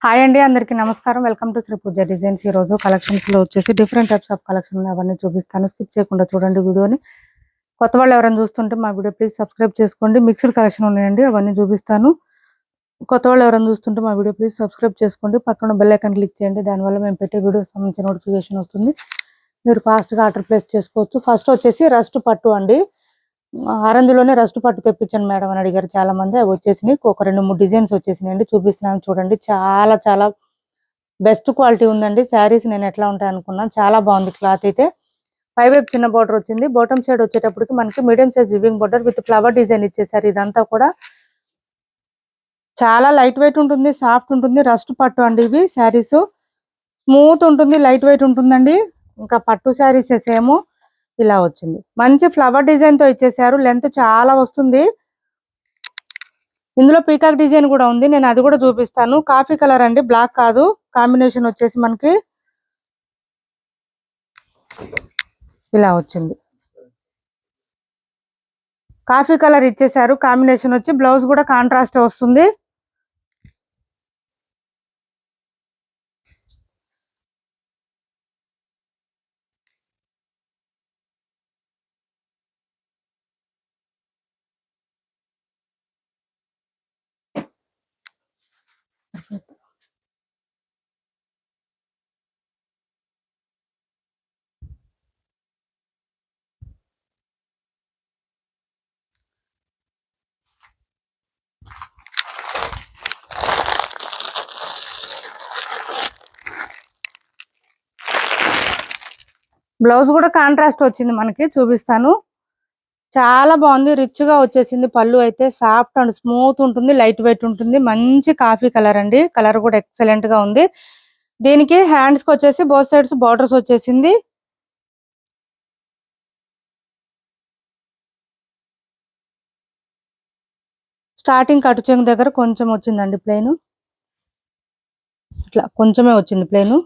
Hi అండి, అందరికీ నమస్కారం. Welcome to Sri Pooja designs. ఈ రోజు కలెక్షన్స్ లో వచ్చేసి డిఫరెంట్ టైప్స్ ఆఫ్ కలెక్షన్ అవన్నీ చూపిస్తాను. స్కిప్ చేయకుండా చూడండి వీడియోని. కొత్త వాళ్ళు ఎవరైనా చూస్తుంటే మా వీడియో ప్లీజ్ సబ్స్క్రైబ్ చేసుకోండి. మిక్స్డ్ కలెక్షన్ ఉన్నాయండి, అవన్నీ చూపిస్తాను. కొత్త వాళ్ళు ఎవరైనా చూస్తుంటే మా వీడియో ప్లీజ్ సబ్స్క్రైబ్ చేసుకోండి. పక్కన బెల్ ఐకాన్ క్లిక్ చేయండి. దానివల్ల మేము పెట్టే వీడియోస్ సంబంధించిన నోటిఫికేషన్ వస్తుంది. మీరు ఫాస్ట్గా ఆర్డర్ ప్లేస్ చేసుకోవచ్చు. ఫస్ట్ వచ్చేసి రస్ట్ పట్టు అండి. ఆరెంజ్లోనే రస్ట్ పట్టు తెప్పించాను మేడం అని అడిగారు చాలా మంది. అవి వచ్చేసినాయి. ఒక 2-3 డిజైన్స్ వచ్చేసినాయండి, చూపిస్తున్నాను చూడండి. చాలా చాలా బెస్ట్ క్వాలిటీ ఉందండి. శారీస్ నేను ఎట్లా ఉంటాయి అనుకున్నాను, చాలా బాగుంది. క్లాత్ అయితే పైవైపు చిన్న బార్డర్ వచ్చింది. బాటమ్ సైడ్ వచ్చేటప్పటికి మనకి medium size weaving border with flower design ఇచ్చేసారు. ఇదంతా కూడా చాలా లైట్ వెయిట్ ఉంటుంది, సాఫ్ట్ ఉంటుంది. రస్ట్ పట్టు అండి. ఇవి శారీస్ స్మూత్ ఉంటుంది, లైట్ వెయిట్ ఉంటుందండి. ఇంకా పట్టు శారీస్ సేమ్ ఇలా వచ్చింది. మంచి ఫ్లవర్ డిజైన్ తో ఇచ్చేసారు. లెంత్ చాలా వస్తుంది. ఇందులో పీకాక్ డిజైన్ కూడా ఉంది, నేను అది కూడా చూపిస్తాను. కాఫీ కలర్ అండి, బ్లాక్ కాదు. కాంబినేషన్ వచ్చేసి మనకి ఇలా వచ్చింది. కాఫీ కలర్ ఇచ్చేసారు. కాంబినేషన్ వచ్చి బ్లౌజ్ కూడా కాంట్రాస్ట్ వస్తుంది. బ్లౌజ్ కూడా కాంట్రాస్ట్ వచ్చింది మనకి, చూపిస్తాను. చాలా బాగుంది, రిచ్ గా వచ్చేసింది. పళ్ళు అయితే సాఫ్ట్ అండ్ స్మూత్ ఉంటుంది, లైట్ వెయిట్ ఉంటుంది. మంచి కాఫీ కలర్ అండి. కలర్ కూడా ఎక్సలెంట్ గా ఉంది. దీనికి హ్యాండ్స్ కి వచ్చేసి బోత్ సైడ్స్ బార్డర్స్ వచ్చేసింది. స్టార్టింగ్ కట్టు చెంగు దగ్గర కొంచెం వచ్చిందండి ప్లెయిన్, ఇట్లా కొంచెమే వచ్చింది ప్లెయిన్.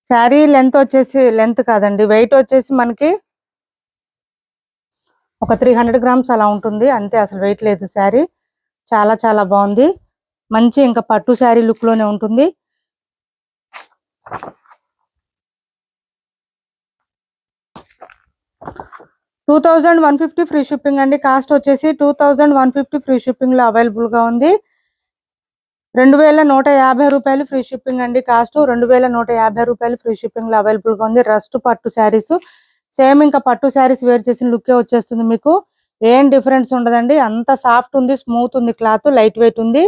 శారీ లెంత్ వచ్చేసి, లెంత్ కాదండి, వెయిట్ వచ్చేసి మనకి ఒక 300 గ్రామ్స్ అలా ఉంటుంది అంతే, అసలు వెయిట్ లేదు. శారీ చాలా చాలా బాగుంది. మంచి ఇంకా పట్టు శారీ లుక్ లోనే ఉంటుంది. $2150 ఫ్రీ షిప్పింగ్ అండి. కాస్ట్ వచ్చేసి 2150 ఫ్రీ షిప్పింగ్ లో అవైలబుల్ గా ఉంది. 2150 రూపాయలు ఫ్రీ షిప్పింగ్ అండి. కాస్ట్ 2150 రూపాయలు ఫ్రీ షిప్పింగ్ లో అవైలబుల్ గా ఉంది. రస్ట్ పట్టు శారీస్ సేమ్ ఇంకా పట్టు శారీస్ వేర్ చేసిన లుక్కే వచ్చేస్తుంది మీకు. ఏం డిఫరెన్స్ ఉండదండి, అంత సాఫ్ట్ ఉంది, స్మూత్ ఉంది. క్లాత్ లైట్ వెయిట్ ఉంది.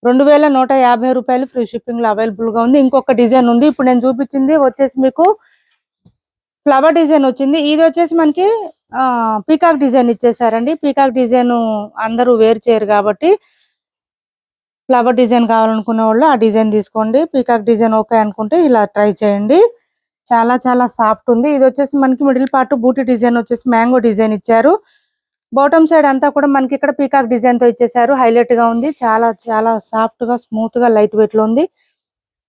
2150 రూపాయలు ఫ్రీ షిప్పింగ్ లో అవైలబుల్ గా ఉంది. ఇంకొక డిజైన్ ఉంది. ఇప్పుడు నేను చూపించింది వచ్చేసి మీకు ఫ్లవర్ డిజైన్ వచ్చింది. ఇది వచ్చేసి మనకి పీకాక్ డిజైన్ ఇచ్చేసారండి. పీకాక్ డిజైన్ అందరూ వేర్ చేయరు కాబట్టి ఫ్లవర్ డిజైన్ కావాలనుకునే వాళ్ళు ఆ డిజైన్ తీసుకోండి. పీకాక్ డిజైన్ ఓకే అనుకుంటే ఇలా ట్రై చేయండి. చాలా చాలా సాఫ్ట్ ఉంది. ఇది వచ్చేసి మనకి మిడిల్ పార్ట్ బూటీ డిజైన్ వచ్చేసి మ్యాంగో డిజైన్ ఇచ్చారు. బాటమ్ సైడ్ అంతా కూడా మనకి ఇక్కడ పీకాక్ డిజైన్ తో ఇచ్చేసారు. హైలైట్ గా ఉంది. చాలా చాలా సాఫ్ట్ గా, స్మూత్ గా, లైట్ వెయిట్ లో ఉంది.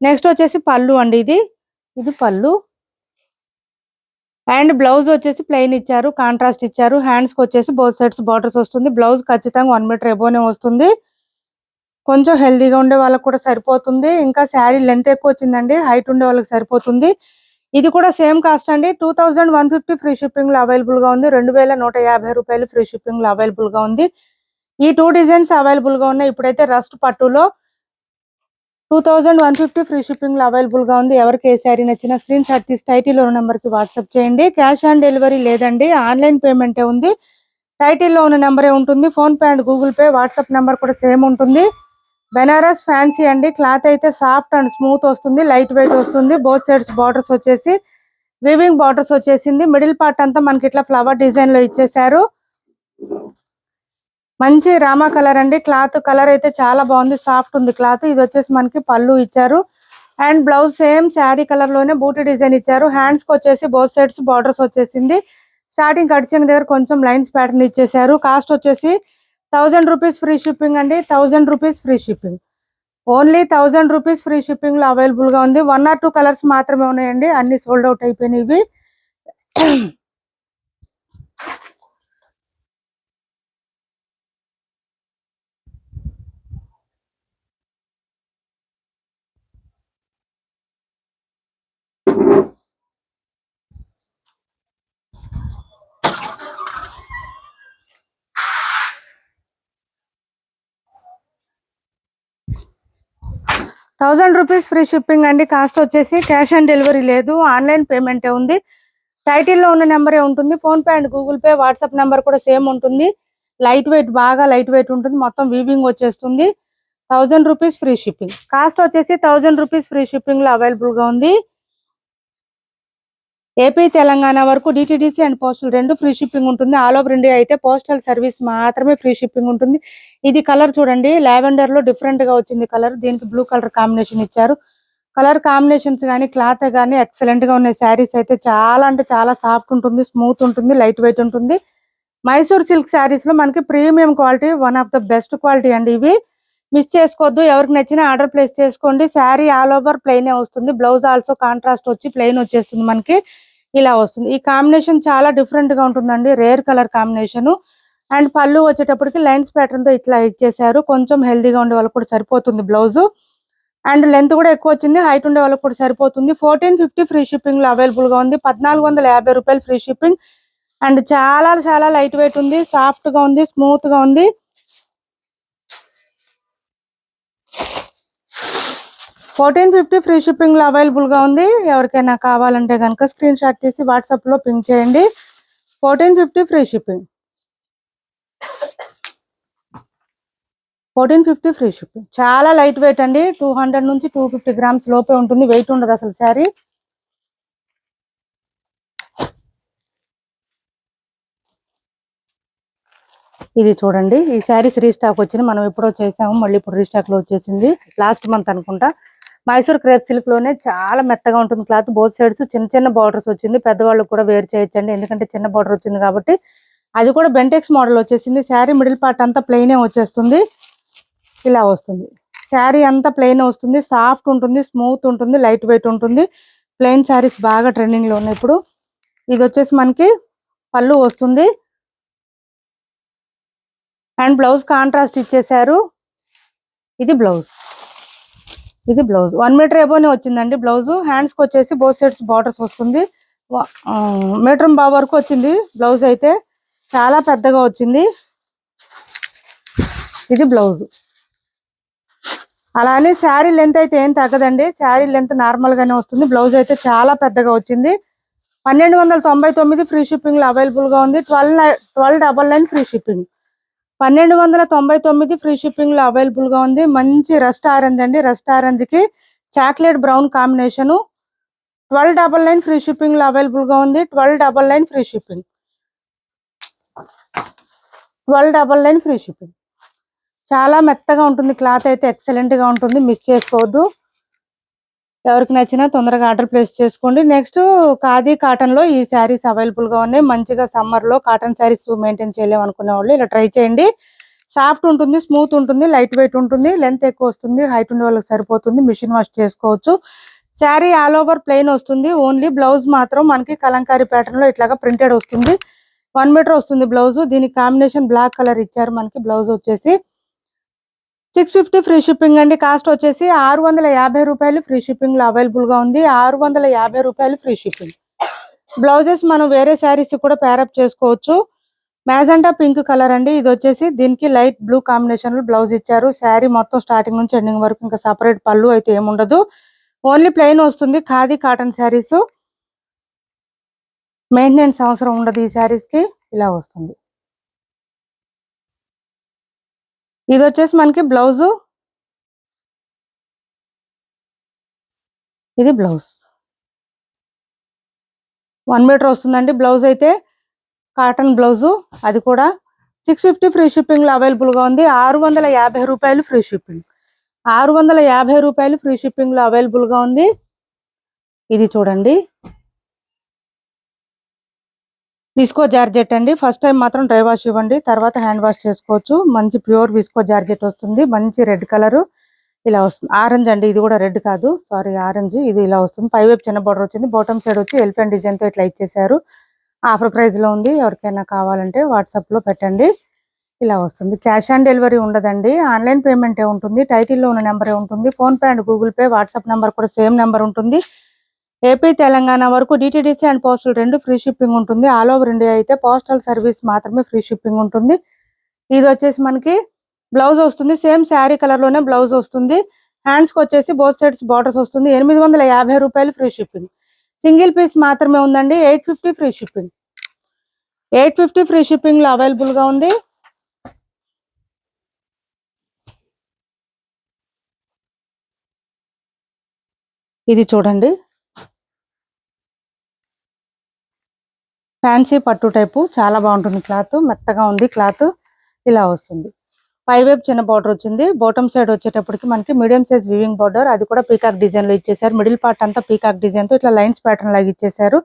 నెక్స్ట్ వచ్చేసి పళ్ళు అండి. ఇది పళ్ళు అండ్ బ్లౌజ్ వచ్చేసి ప్లెయిన్ ఇచ్చారు, కాంట్రాస్ట్ ఇచ్చారు. హ్యాండ్స్ కి వచ్చేసి బోత్ సైడ్స్ బార్డర్స్ వస్తుంది. బ్లౌజ్ ఖచ్చితంగా 1 మీటర్ ఎబోనే వస్తుంది. కొంచెం హెల్దీగా ఉండే వాళ్ళకి కూడా సరిపోతుంది. ఇంకా శారీ లెంత్ ఎక్కువ వచ్చిందండి, హైట్ ఉండే వాళ్ళకి సరిపోతుంది. ఇది కూడా సేమ్ కాస్ట్ అండి. 2150 ఫ్రీ షిప్పింగ్ లో అవైలబుల్ గా ఉంది. 2150 రూపాయలు ఫ్రీ షిప్పింగ్ లో అవైలబుల్ గా ఉంది. ఈ 2 డిజైన్స్ అవైలబుల్ గా ఉన్నాయి. ఇప్పుడైతే రస్ట్ పట్టులో 2150 ఫ్రీ షిప్పింగ్ లో అవైలబుల్ గా ఉంది. ఎవరికి ఏ శారీ నచ్చినా స్క్రీన్ షాట్ తీసి టైటిల్ ఉన్న నెంబర్ కి వాట్సాప్ చేయండి. క్యాష్ ఆన్ డెలివరీ లేదండి, ఆన్లైన్ పేమెంటే ఉంది. టైటిల్లో ఉన్న నెంబరే ఉంటుంది. Phone pay and Google pay, WhatsApp number కూడా సేమ్ ఉంటుంది. బెనారస్ ఫ్యాన్సీ అండి. క్లాత్ అయితే సాఫ్ట్ అండ్ స్మూత్ వస్తుంది, లైట్ వెయిట్ వస్తుంది. బోత్ సైడ్స్ బార్డర్స్ వచ్చేసి వీవింగ్ బార్డర్స్ వచ్చేసింది. మిడిల్ పార్ట్ అంతా మనకి ఇట్లా ఫ్లవర్ డిజైన్ లో ఇచ్చేసారు. మంచి రామా కలర్ అండి. క్లాత్ కలర్ అయితే చాలా బాగుంది, సాఫ్ట్ ఉంది క్లాత్. ఇది వచ్చేసి మనకి పళ్ళు ఇచ్చారు and blouse same sari colour లోనే బూటీ డిజైన్ ఇచ్చారు. హ్యాండ్స్ కి వచ్చేసి బోత్ సైడ్స్ బార్డర్స్ వచ్చేసింది. స్టార్టింగ్ కట్చింగ్ దగ్గర కొంచెం లైన్స్ ప్యాటర్న్ ఇచ్చేసారు. కాస్ట్ వచ్చేసి 1000 రూపీస్ ఫ్రీ షిప్పింగ్ అండి. 1000 rupees free shipping, only 1000 rupees free shipping లో అవైలబుల్ గా ఉంది. 1 or 2 కలర్స్ మాత్రమే ఉన్నాయండి, అన్ని సోల్డ్ అవుట్ అయిపోయినాయి. 1000 రూపీస్ ఫ్రీ షిప్పింగ్ అండి. కాస్ట్ వచ్చేసి క్యాష్ ఆన్ డెలివరీ లేదు, ఆన్లైన్ పేమెంటే ఉంది. టైటిల్లో ఉన్న నెంబరే ఉంటుంది. Phone pay and Google pay, WhatsApp number కూడా సేమ్ ఉంటుంది. లైట్ వెయిట్, బాగా లైట్ వెయిట్ ఉంటుంది. మొత్తం వీవింగ్ వచ్చేస్తుంది. 1000 రూపీస్ ఫ్రీ షిప్పింగ్. కాస్ట్ వచ్చేసి 1000 రూపీస్ ఫ్రీ షిప్పింగ్ లో అవైలబుల్ గా ఉంది. ఏపీ తెలంగాణ వరకు డిటిడిసి అండ్ పోస్టల్ రెండు ఫ్రీ షిప్పింగ్ ఉంటుంది. ఆల్ ఓవర్ ఇండియా అయితే పోస్టల్ సర్వీస్ మాత్రమే ఫ్రీ షిప్పింగ్ ఉంటుంది. ఇది కలర్ చూడండి, లావెండర్ లో డిఫరెంట్ గా వచ్చింది కలర్. దీనికి బ్లూ కలర్ కాంబినేషన్ ఇచ్చారు. కలర్ కాంబినేషన్స్ కానీ క్లాత్ కానీ ఎక్సలెంట్ గా ఉన్నాయి. శారీస్ అయితే చాలా అంటే చాలా సాఫ్ట్ ఉంటుంది, స్మూత్ ఉంటుంది, లైట్ వెయిట్ ఉంటుంది. మైసూర్ సిల్క్ శారీస్ లో మనకి premium quality, one of the best quality అండి. ఇవి మిస్ చేసుకోవద్దు. ఎవరికి నచ్చిన ఆర్డర్ ప్లేస్ చేసుకోండి. శారీ ఆల్ ఓవర్ ప్లెయిన్ వస్తుంది. బ్లౌజ్ ఆల్సో కాంట్రాస్ట్ వచ్చి ప్లెయిన్ వచ్చేస్తుంది. మనకి ఇలా వస్తుంది. ఈ కాంబినేషన్ చాలా డిఫరెంట్ గా ఉంటుందండి, రేర్ కలర్ కాంబినేషన్. అండ్ పళ్ళు వచ్చేటప్పటికి లైన్స్ ప్యాటర్న్ తో ఇట్లా ఇచ్చేసారు. కొంచెం హెల్దీగా ఉండే వాళ్ళకి కూడా సరిపోతుంది బ్లౌజ్. అండ్ లెంత్ కూడా ఎక్కువ వచ్చింది, హైట్ ఉండే వాళ్ళకి కూడా సరిపోతుంది. 1450 ఫ్రీ షిప్పింగ్ లో అవైలబుల్ గా ఉంది. 1450 రూపాయలు ఫ్రీ షిప్పింగ్. అండ్ చాలా చాలా లైట్ వెయిట్ ఉంది, సాఫ్ట్ గా ఉంది, స్మూత్ గా ఉంది. 1450 ఫ్రీ షిప్పింగ్ లో అవైలబుల్ గా ఉంది. ఎవరికైనా కావాలంటే కనుక స్క్రీన్ షాట్ తీసి వాట్సాప్ లో పింక్ చేయండి. 1450 ఫ్రీ షిప్పింగ్. 1450 free shipping. చాలా లైట్ వెయిట్ అండి. 200 నుంచి 250 గ్రామ్స్ లోపే ఉంటుంది. వెయిట్ ఉండదు అసలు శారీ. ఇది చూడండి, ఈ శారీస్ రీస్టాక్ వచ్చింది. మనం ఎప్పుడో చేసాము, మళ్ళీ ఇప్పుడు రీస్టాక్ లో వచ్చేసింది. లాస్ట్ మంత్ అనుకుంటా. మైసూర్ క్రేప్ సిల్క్ లోనే చాలా మెత్తగా ఉంటుంది క్లాత్. బోత్ సైడ్స్ చిన్న చిన్న బార్డర్స్ వచ్చింది. పెద్దవాళ్ళకి కూడా వేర్ చేయొచ్చండి, ఎందుకంటే చిన్న బార్డర్ వచ్చింది కాబట్టి. అది కూడా బెంటెక్స్ మోడల్ వచ్చేసింది. శారీ మిడిల్ పార్ట్ అంతా ప్లెయినే వచ్చేస్తుంది. ఇలా వస్తుంది. శారీ అంతా ప్లెయిన్ వస్తుంది. సాఫ్ట్ ఉంటుంది, స్మూత్ ఉంటుంది, లైట్ వెయిట్ ఉంటుంది. ప్లెయిన్ శారీస్ బాగా ట్రెండింగ్ లో ఉన్నాయి ఇప్పుడు. ఇది వచ్చేసి మనకి పళ్ళు వస్తుంది. అండ్ బ్లౌజ్ కాంట్రాస్ట్ ఇచ్చేసారు. ఇది బ్లౌజ్. ఇది బ్లౌజ్ 1 మీటర్ ఎబోనే వచ్చిందండి బ్లౌజ్. హ్యాండ్స్ కి వచ్చేసి బోత్ సైడ్స్ బార్డర్స్ వస్తుంది. మీటర్ బాబు వరకు వచ్చింది బ్లౌజ్. అయితే చాలా పెద్దగా వచ్చింది. ఇది బ్లౌజ్. అలానే శారీ లెంత్ అయితే ఏం తగ్గదండి. శారీ లెంత్ నార్మల్ గానే వస్తుంది. బ్లౌజ్ అయితే చాలా పెద్దగా వచ్చింది. 1299 ఫ్రీ షిప్పింగ్ లో అవైలబుల్ గా ఉంది. 1299 ఫ్రీ షిప్పింగ్. 1299 ఫ్రీ షిప్పింగ్ లో అవైలబుల్ గా ఉంది. మంచి రస్ట్ ఆరెంజ్ అండి. రస్ట్ ఆరెంజ్ కి chocolate brown combination. 1299 free shipping లో అవైలబుల్ గా ఉంది. 1299 ఫ్రీ షిప్పింగ్. 1299 free shipping. చాలా మెత్తగా ఉంటుంది క్లాత్ అయితే, ఎక్సలెంట్ గా ఉంటుంది. మిస్ చేసుకోవద్దు. ఎవరికి నచ్చినా తొందరగా ఆర్డర్ ప్లేస్ చేసుకోండి. నెక్స్ట్ ఖాదీ కాటన్ లో ఈ శారీస్ అవైలబుల్ గా ఉన్నాయి. మంచిగా సమ్మర్ లో కాటన్ శారీస్ మెయింటైన్ చేయలేము అనుకునే వాళ్ళు ఇలా ట్రై చేయండి. సాఫ్ట్ ఉంటుంది, స్మూత్ ఉంటుంది, లైట్ వెయిట్ ఉంటుంది, లెంత్ ఎక్కువ వస్తుంది, హైట్ ఉండే వాళ్ళకి సరిపోతుంది. మిషన్ వాష్ చేసుకోవచ్చు. శారీ ఆల్ ఓవర్ ప్లెయిన్ వస్తుంది. ఓన్లీ బ్లౌజ్ మాత్రం మనకి కలంకారీ ప్యాటర్న్ లో ఇట్లాగా ప్రింటెడ్ వస్తుంది. 1 మీటర్ వస్తుంది బ్లౌజ్. దీనికి కాంబినేషన్ బ్లాక్ కలర్ ఇచ్చారు. మనకి బ్లౌజ్ వచ్చేసి 650 ఫ్రీ షిప్పింగ్ అండి. కాస్ట్ వచ్చేసి 650 రూపాయలు ఫ్రీ షిప్పింగ్ లో అవైలబుల్ గా ఉంది. 650 రూపాయలు ఫ్రీ షిప్పింగ్. బ్లౌజెస్ మనం వేరే శారీస్ కూడా పేరప్ చేసుకోవచ్చు. మ్యాజెంటా పింక్ కలర్ అండి. ఇది వచ్చేసి దీనికి లైట్ బ్లూ కాంబినేషన్ లో బ్లౌజ్ ఇచ్చారు. శారీ మొత్తం స్టార్టింగ్ నుంచి ఎండింగ్ వరకు ఇంకా సపరేట్ పళ్ళు అయితే ఏముండదు. ఓన్లీ ప్లెయిన్ వస్తుంది. ఖాదీ కాటన్ శారీస్. మెయింటెనెన్స్ అవసరం ఉండదు ఈ శారీస్ కి. ఇలా వస్తుంది. ఇది వచ్చేసి మనకి బ్లౌజు. ఇది బ్లౌజ్. 1 మీటర్ వస్తుందండి బ్లౌజ్ అయితే. Cotton blouse. అది కూడా 650 ఫ్రీ షిప్పింగ్ లో అవైలబుల్ గా ఉంది. 650 రూపాయలు ఫ్రీ షిప్పింగ్. 650 రూపాయలు ఫ్రీ షిప్పింగ్ లో అవైలబుల్ గా ఉంది. ఇది చూడండి, విస్కో జార్జెట్ అండి. ఫస్ట్ టైం మాత్రం డ్రై వాష్ ఇవ్వండి, తర్వాత హ్యాండ్ వాష్ చేసుకోవచ్చు. మంచి ప్యూర్ విస్కో జార్జెట్ వస్తుంది. మంచి రెడ్ కలర్ ఇలా వస్తుంది. ఆరెంజ్ అండి, ఇది కూడా రెడ్ కాదు, సారీ ఆరెంజ్. ఇది ఇలా వస్తుంది. పైవైపు చిన్న బార్డర్ వచ్చింది. బాటమ్ సైడ్ వచ్చి ఎలిఫెంట్ డిజైన్ తో ఇట్లా ఇచ్చేసారు. ఆఫర్ ప్రైస్ లో ఉంది. ఎవరికైనా కావాలంటే వాట్సాప్ లో పెట్టండి. ఇలా వస్తుంది. క్యాష్ ఆన్ డెలివరీ ఉండదండి, ఆన్లైన్ పేమెంటే ఉంటుంది. టైటిల్లో ఉన్న నెంబరే ఉంటుంది. Phone pay and Google pay, WhatsApp number కూడా సేమ్ నెంబర్ ఉంటుంది. ఏపీ తెలంగాణ వరకు డిటిడిసి అండ్ పోస్టల్ రెండు ఫ్రీ షిప్పింగ్ ఉంటుంది. ఆల్ ఓవర్ ఇండియా అయితే పోస్టల్ సర్వీస్ మాత్రమే ఫ్రీ షిప్పింగ్ ఉంటుంది. ఇది వచ్చేసి మనకి బ్లౌజ్ వస్తుంది. సేమ్ శారీ కలర్ లోనే బ్లౌజ్ వస్తుంది. హ్యాండ్స్ కి వచ్చేసి బోత్ సైడ్స్ బార్డర్స్ వస్తుంది. 850 రూపాయలు ఫ్రీ షిప్పింగ్. సింగిల్ పీస్ మాత్రమే ఉందండి. 850 ఫ్రీ షిప్పింగ్. 850 ఫ్రీ షిప్పింగ్ లో అవైలబుల్ గా ఉంది. ఇది చూడండి, ఫ్యాన్సీ పట్టు టైపు, చాలా బాగుంటుంది. క్లాత్ మెత్తగా ఉంది. క్లాత్ ఇలా వస్తుంది. పై వైపు చిన్న బార్డర్ వచ్చింది. బాటమ్ సైడ్ వచ్చేటప్పటికి మనకి మీడియం సైజ్ వివింగ్ బార్డర్, అది కూడా పీకాక్ డిజైన్ లో ఇచ్చేసారు. మిడిల్ పార్ట్ అంతా పీకాక్ డిజైన్ తో ఇట్లా లైన్స్ ప్యాటర్న్ లాగా ఇచ్చేసారు.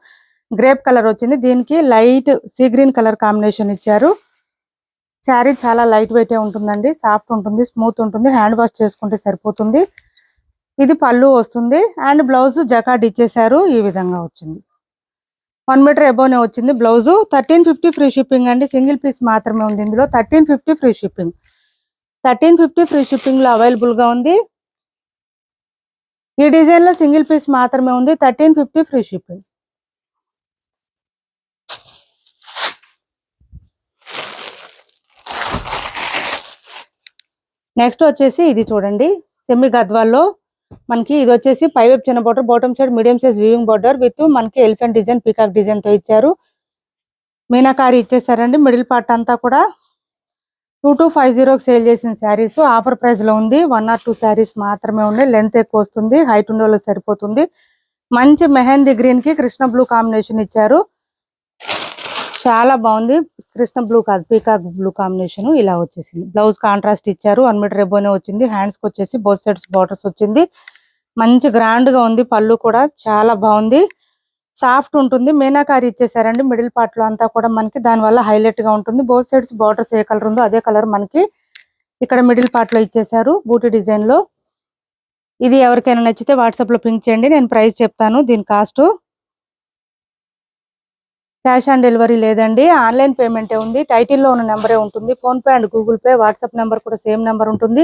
గ్రేప్ కలర్ వచ్చింది. దీనికి light sea green colour combination ఇచ్చారు. శారీ చాలా లైట్ వెయిట్ ఉంటుందండి. సాఫ్ట్ ఉంటుంది, స్మూత్ ఉంటుంది. హ్యాండ్ వాష్ చేసుకుంటే సరిపోతుంది. ఇది పళ్ళు వస్తుంది అండ్ బ్లౌజ్ జకార్డ్ ఇచ్చేసారు. ఈ విధంగా వచ్చింది. 1 మీటర్ ఎబోనే వచ్చింది బ్లౌజ్. 1350 ఫ్రీ షిప్పింగ్ అండి. సింగిల్ పీస్ మాత్రమే ఉంది ఇందులో. 1350 ఫ్రీ షిప్పింగ్. 1350 ఫ్రీ షిప్పింగ్ లో అవైలబుల్ గా ఉంది. ఈ డిజైన్ లో సింగిల్ పీస్ మాత్రమే ఉంది. 1350 ఫ్రీ షిప్పింగ్. నెక్స్ట్ వచ్చేసి ఇది చూడండి, సెమీ గద్వాల్లో మనకి ఇది వచ్చేసి పై వైపు చిన్న border, bottom side medium size weaving border with మనకి ఎలిఫెంట్ డిజైన్, పీకాక్ డిజైన్ తో ఇచ్చారు. మీనాకారి ఇచ్చేసారండి. మిడిల్ పార్ట్ అంతా కూడా 2250 సేల్ చేసిన శారీస్ ఆఫర్ ప్రైస్ లో ఉంది. 1 or 2 శారీస్ మాత్రమే ఉన్నాయి. లెంత్ ఎక్కువ వస్తుంది, హైట్ ఉండే వాళ్ళకి సరిపోతుంది. మంచి మెహందీ గ్రీన్ కి కృష్ణ బ్లూ కాంబినేషన్ ఇచ్చారు. చాలా బాగుంది. కృష్ణ బ్లూ కాదు, పీకాక్ బ్లూ కాంబినేషన్ ఇలా వచ్చేసింది. బ్లౌజ్ కాంట్రాస్ట్ ఇచ్చారు. 1 మీటర్ ఎబోనే వచ్చింది. హ్యాండ్స్ కి వచ్చేసి బోత్ సైడ్స్ బార్డర్స్ వచ్చింది. మంచి గ్రాండ్ గా ఉంది. పళ్ళు కూడా చాలా బాగుంది, సాఫ్ట్ ఉంటుంది. మీనాకారి ఇచ్చేసారండి మిడిల్ పార్ట్ లో అంతా కూడా మనకి, దాని వల్ల హైలైట్ గా ఉంటుంది. బోత్ సైడ్స్ బార్డర్స్ ఏ కలర్ ఉందో అదే కలర్ మనకి ఇక్కడ మిడిల్ పార్ట్ లో ఇచ్చేసారు బూటీ డిజైన్ లో. ఇది ఎవరికైనా నచ్చితే వాట్సాప్ లో పింక్ చేయండి, నేను ప్రైస్ చెప్తాను. దీని కాస్ట్ క్యాష్ ఆన్ డెలివరీ లేదండి, ఆన్లైన్ పేమెంటే ఉంది. టైటిల్లో ఉన్న నెంబరే ఉంటుంది. Phone pay and Google pay, WhatsApp number కూడా సేమ్ నెంబర్ ఉంటుంది.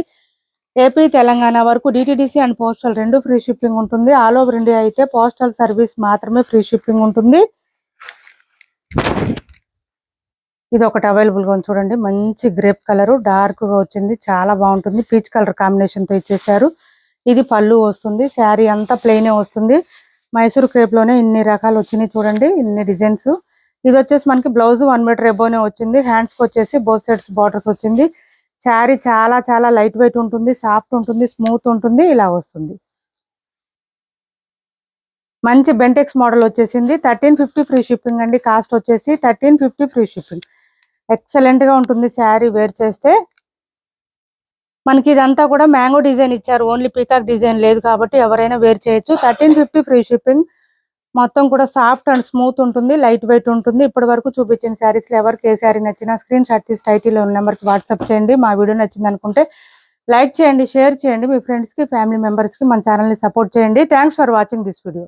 ఏపీ తెలంగాణ వరకు DTDC and postal 2 free shipping ఉంటుంది. ఆల్ ఓవర్ ఇండియా అయితే పోస్టల్ సర్వీస్ మాత్రమే ఫ్రీ షిప్పింగ్ ఉంటుంది. ఇది ఒకటి అవైలబుల్ గా ఉంది చూడండి, మంచి గ్రేప్ కలర్, డార్క్ గా వచ్చింది, చాలా బాగుంటుంది. పీచ్ కలర్ కాంబినేషన్ తో ఇచ్చేసారు. ఇది పళ్ళు వస్తుంది. శారీ అంతా ప్లెయినే వస్తుంది. మైసూర్ క్రేప్ లోనే ఇన్ని రకాలు వచ్చినాయి చూడండి, ఇన్ని డిజైన్స్. ఇది వచ్చేసి మనకి బ్లౌజ్ 1 మీటర్ ఎబోనే వచ్చింది. హ్యాండ్స్ కి వచ్చేసి బోత్ సైడ్స్ బార్డర్స్ వచ్చింది. శారీ చాలా చాలా లైట్ వెయిట్ ఉంటుంది, సాఫ్ట్ ఉంటుంది, స్మూత్ ఉంటుంది, ఇలా వస్తుంది. మంచి బెంటెక్స్ మోడల్ వచ్చేసింది. 1350 ఫ్రీ షిప్పింగ్ అండి. కాస్ట్ వచ్చేసి 1350 ఫ్రీ షిప్పింగ్. ఎక్సలెంట్ గా ఉంటుంది శారీ వేర్ చేస్తే. మనకి ఇదంతా కూడా మ్యాంగో డిజైన్ ఇచ్చారు, ఓన్లీ పీకాక్ డిజైన్ లేదు కాబట్టి ఎవరైనా వేర్ చేయొచ్చు. 1350 ఫ్రీ షిప్పింగ్. మొత్తం కూడా సాఫ్ట్ అండ్ స్మూత్ ఉంటుంది, లైట్ వెయిట్ ఉంటుంది. ఇప్పటి వరకు చూపించిన శారీస్ లో ఎవరికి ఏ శారీ నచ్చినా స్క్రీన్ షాట్ తీసి టైటిల్ ఉన్న నెంబర్కి వాట్సాప్ చేయండి. మా వీడియో నచ్చింది అనుకుంటే లైక్ చేయండి, షేర్ చేయండి. మీ ఫ్రెండ్స్ కి, ఫ్యామిలీ మెంబర్స్ కి మన ఛానల్ ని సపోర్ట్ చేయండి. Thanks for watching this video.